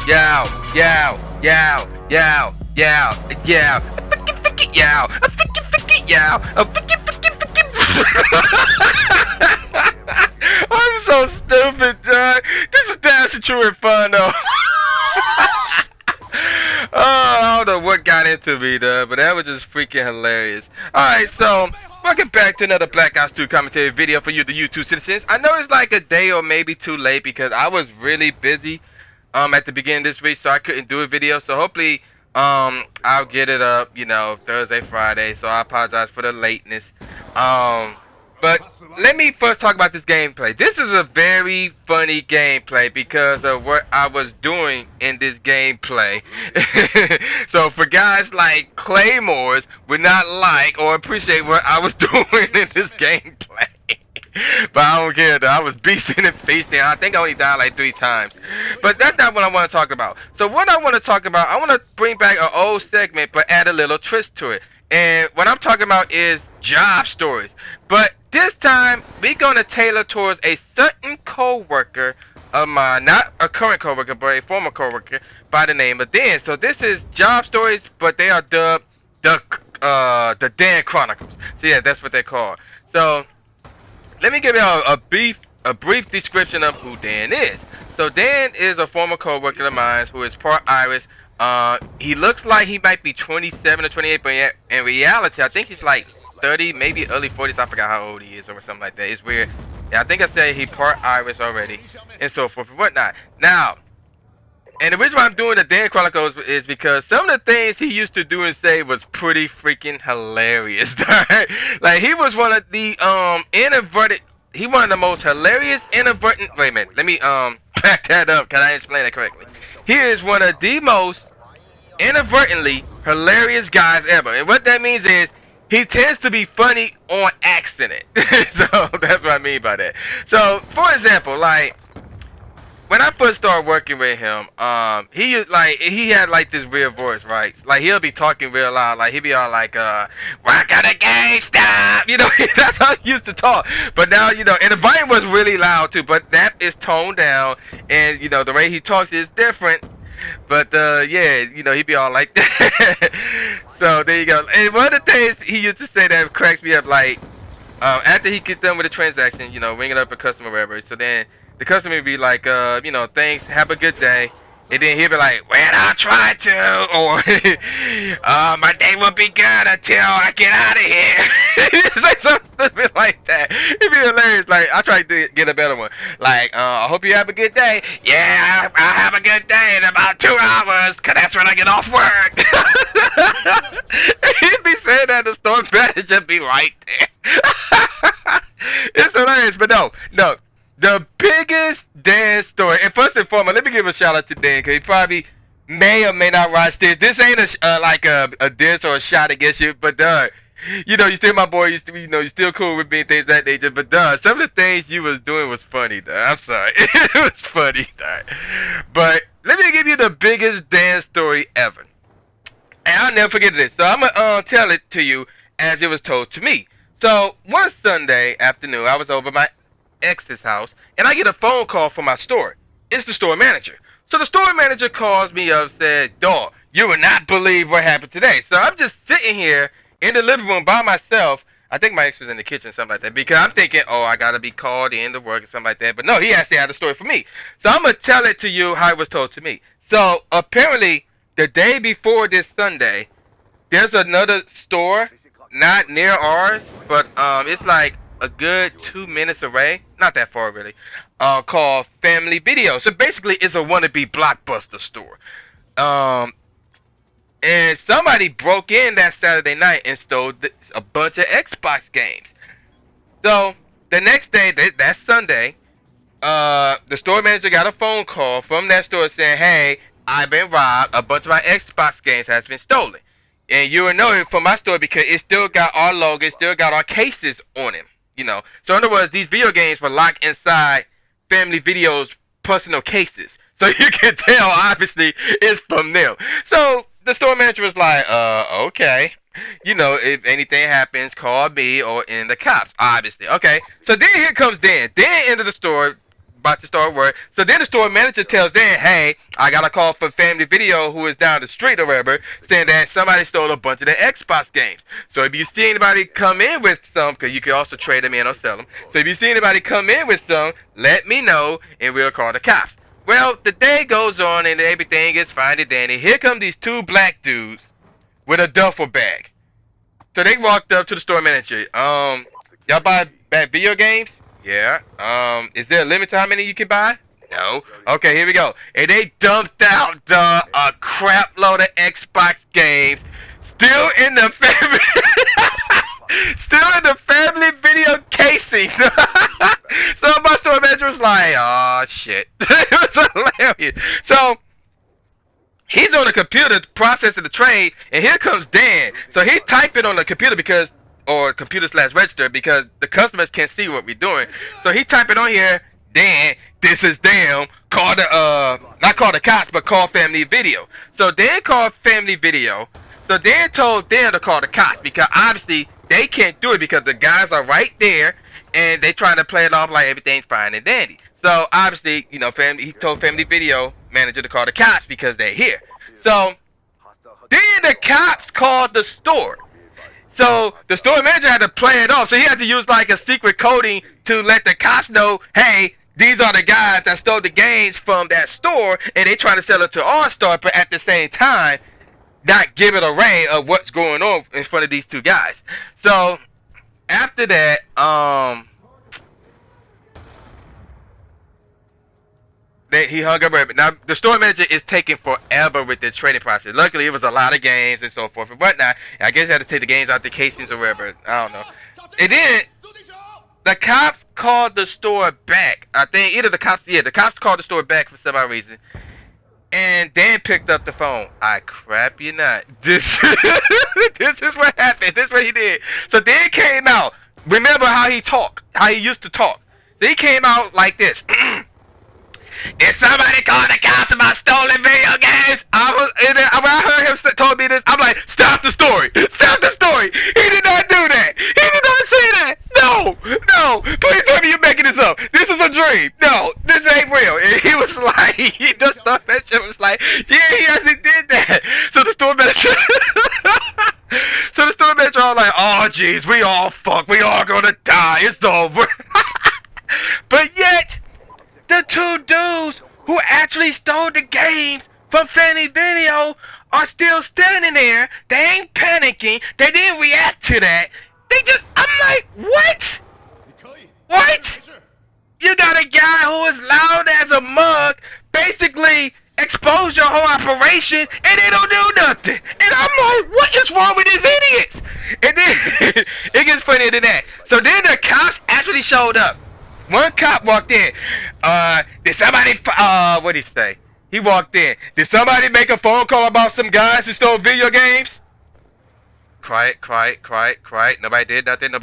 yow, yow, yow, yow, yow, yow, yow, yow, I'm so stupid, dog. This is Dancing True Inferno. Oh, I don't know what got into me, dog, but that was just freaking hilarious. Alright, so, welcome back to another Black Ops 2 commentary video for you, the YouTube citizens. I know it's like a day or maybe too late because I was really busy at the beginning of this week, so I couldn't do a video. So hopefully I'll get it up, you know, Thursday, Friday. So I apologize for the lateness. But let me first talk about this gameplay. This is a very funny gameplay because of what I was doing in this gameplay. So for guys like Claymores would not like or appreciate what I was doing in this gameplay. But I don't care though. I was beasting and feasting. I think I only died like 3 times. But that's not what I want to talk about. So what I want to talk about, I want to bring back an old segment but add a little twist to it. And what I'm talking about is job stories. But this time, we're going to tailor towards a certain co-worker of mine. Not a current co-worker, but a former co-worker by the name of Dan. So this is job stories, but they are dubbed the Dan Chronicles. So yeah, that's what they're called. So let me give you a brief description of who Dan is. So Dan is a former co-worker of mine who is part Irish. He looks like he might be 27 or 28, but in reality, I think he's like 30, maybe early 40s. I forgot how old he is or something like that. It's weird. Yeah, I think I said he part Irish already, and so forth and whatnot. Now, and the reason why I'm doing the Dan Chronicles is because some of the things he used to do and say was pretty freaking hilarious. Like he was one of the one of the most hilarious inadvertent. Wait a minute, let me back that up. Can I explain that correctly? He is one of the most inadvertently hilarious guys ever, and what that means is he tends to be funny on accident. So that's what I mean by that. So for example, like when I first started working with him, he had like this weird voice, right? Like he'll be talking real loud, like he'll be all like, "Welcome to GameStop," you know. That's how he used to talk. But now, you know, and the volume was really loud too, but that is toned down, and you know the way he talks is different. But yeah, you know, he'd be all like that. So there you go. And one of the things he used to say that cracks me up, like after he gets done with the transaction, you know, ringing up a customer or whatever. So then the customer would be like, you know, thanks, have a good day. And then he'll be like, well, I'll try to, or my day will be good until I get out of here. It's like something like that. It'd be hilarious. Like, I try to get a better one. Like, I hope you have a good day. Yeah, I'll have a good day in about 2 hours, because that's when I get off work. He'd be saying that, the store manager be right there. It's hilarious, but no. The biggest Dan story, and first and foremost, let me give a shout out to Dan, because he probably may or may not watch this. This ain't like a diss or a shot against you, but you know, you still my boy, you still cool with me and things of that nature, but some of the things you was doing was funny, I'm sorry. It was funny, But let me give you the biggest Dan story ever. And I'll never forget this. So I'm gonna tell it to you as it was told to me. So one Sunday afternoon, I was over my ex's house, and I get a phone call from my store. It's the store manager. So the store manager calls me up, said, "Dog, you would not believe what happened today." So I'm just sitting here in the living room by myself. I think my ex was in the kitchen, something like that, because I'm thinking, oh, I gotta be called in to work or something like that. But no, he actually had a story for me. So I'm gonna tell it to you how it was told to me. So apparently, the day before this Sunday, there's another store, not near ours, but it's like a good 2 minutes away, not that far really, called Family Video. So basically it's a wannabe Blockbuster store. And somebody broke in that Saturday night and stole a bunch of Xbox games. So the next day, that Sunday, the store manager got a phone call from that store saying, "Hey, I've been robbed, a bunch of my Xbox games has been stolen." And you will know it from my store because it still got our logo, it still got our cases on it. You know, so in other words, these video games were locked inside Family Video's personal cases. So you can tell, obviously, it's from them. So the store manager was like, okay. You know, if anything happens, call me or in the cops, obviously. Okay, so then here comes Dan. Dan entered the store about to start work. So then the store manager tells Dan, hey, I got a call from Family Video who is down the street or whatever, saying that somebody stole a bunch of the Xbox games. So if you see anybody come in with some, because you can also trade them in or sell them. So if you see anybody come in with some, let me know and we'll call the cops. Well, the day goes on and everything is fine and dandy. Here come these two black dudes with a duffel bag. So they walked up to the store manager. Y'all buy video games? Yeah. Is there a limit to how many you can buy? No. Okay, here we go. And they dumped out a crap load of Xbox games, still in the family, still in the Family Video casing. So my store manager was like, "Oh shit," it was hilarious. So he's on the computer processing the trade, and here comes Dan. So he's typing on the computer or computer/register because the customers can't see what we're doing. So he typing on here, Dan, this is them. Call the not call the cops, but call Family Video. So Dan called Family Video. So Dan told Dan to call the cops because obviously they can't do it because the guys are right there and they trying to play it off like everything's fine and dandy. So obviously, you know, he told Family Video manager to call the cops because they're here. So then the cops called the store. So the store manager had to play it off. So he had to use like a secret coding to let the cops know, hey, these are the guys that stole the games from that store and they trying to sell it to our store, but at the same time not give it away of what's going on in front of these two guys. So after that, he hung up. Now the store manager is taking forever with the trading process. Luckily, it was a lot of games and so forth and whatnot. I guess he had to take the games out the casings or whatever. I don't know. And then the cops called the store back. I think either the cops called the store back for some odd reason. And Dan picked up the phone. I crap you not. This is what happened. This is what he did. So Dan came out. Remember how he talked? How he used to talk. So he came out like this. Did somebody call the cops about stolen video games? When I heard him told me this, I'm like, stop the story. Stop the story. He did not do that. He did not say that. No. Please tell me you're making this up. This is a dream. No, this ain't real. And he was like, the store manager was like, yeah, he actually did that. So the store manager, was like, oh, jeez, we all fucked. We all gonna die. It's over. But yet, the two dudes who actually stole the games from Family Video are still standing there. They ain't panicking. They didn't react to that. I'm like, what? What? You got a guy who is loud as a mug, basically expose your whole operation, and they don't do nothing. And I'm like, what is wrong with these idiots? And then, it gets funnier than that. So then the cops actually showed up. One cop walked in. Did somebody, what'd he say? He walked in. Did somebody make a phone call about some guys who stole video games? Quiet. Nobody did nothing. I'm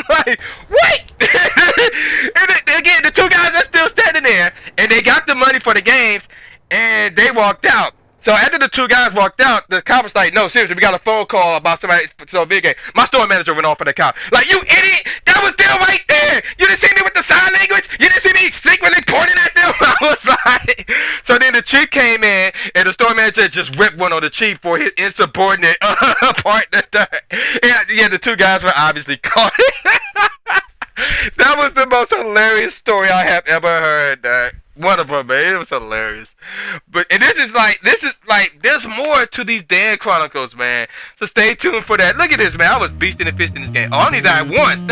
like, what? And again, the two guys are still standing there, and they got the money for the games, and they walked out. So after the two guys walked out, the cop was like, no, seriously, we got a phone call about somebody stole a video game. My store manager went off for the cop. Like, you idiot! That was them right there! You didn't see me with the sign language? You didn't see me secretly pointing at them? I was like... So then the chief came in, and the store manager just ripped one on the chief for his insubordinate partner. Yeah, the two guys were obviously caught. That was the most hilarious story I have ever heard. One of them, man. It was hilarious. And this is like, there's more to these damn Chronicles, man. So stay tuned for that. Look at this, man. I was beasting and fisting this game. I only died once.